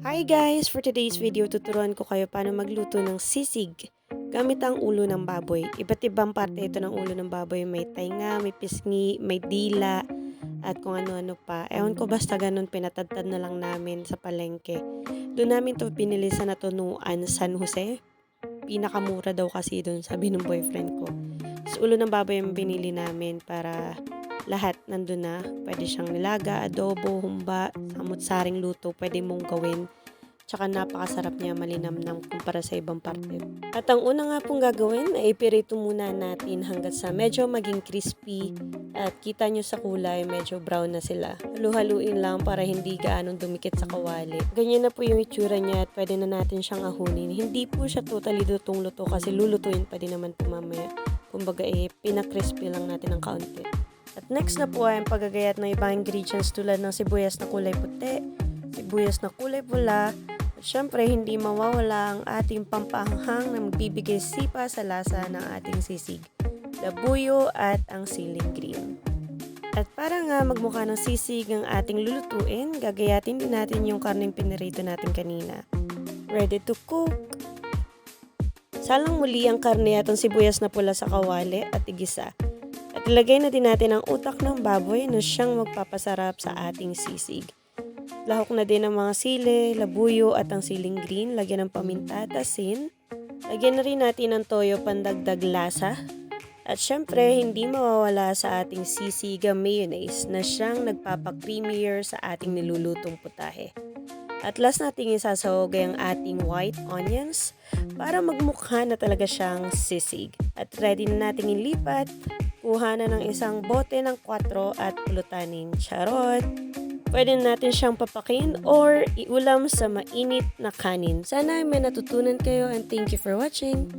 Hi guys! For today's video, tuturuan ko kayo paano magluto ng sisig gamit ang ulo ng baboy. Iba't ibang parte ito ng ulo ng baboy. May tainga, may pisngi, may dila, at kung ano-ano pa. Ewan ko basta ganun, pinatadtad na lang namin sa palengke. Doon namin to pinili sa Natunuan, San Jose. Pinakamura daw kasi doon, sabi ng boyfriend ko. So, ulo ng baboy yung binili namin para lahat nandun na. Pwede siyang nilaga, adobo, humba, samut-saring luto, pwede mong gawin. Tsaka napakasarap niya, malinamnam kumpara sa ibang parte. At ang una nga pong gagawin ay ipirito muna natin hanggat sa medyo maging crispy at kita nyo sa kulay, medyo brown na sila. Halu-haluin lang para hindi gaanong dumikit sa kawali. Ganyan na po yung itsura niya at pwede na natin siyang ahunin. Hindi po siya totally lutong-luto kasi lulutuin pa din naman po mamaya. Kumbaga pinakrispy lang natin ng kaunti. At next na po ay ang paggagayat ng ibang ingredients tulad ng sibuyas na kulay puti, sibuyas na kulay pula, at syempre hindi mawawala ang ating pampaanghang na magbibigay sipa sa lasa ng ating sisig, labuyo at ang siling green. At para nga magmukha ng sisig ang ating lulutuin, gagayatin din natin yung karneng pinirito natin kanina. Ready to cook! Salang muli ang karne at ang sibuyas na pula sa kawali at igisa. At ilagay na din natin ang utak ng baboy na siyang magpapasarap sa ating sisig. Lahok na din ang mga sili, labuyo at ang siling green. Lagyan ng paminta at asin. Lagyan na rin natin ng toyo pandagdag lasa. At syempre, hindi mawawala sa ating sisig ang mayonnaise na siyang nagpapakreamier sa ating nilulutong putahe. At last nating isasawag ang ating white onions para magmukha na talaga siyang sisig. At ready na nating ilipat. Kuha na ng isang bote ng 4 at pulutanin. Charot! Pwede natin siyang papakin or iulam sa mainit na kanin. Sana may natutunan kayo and thank you for watching!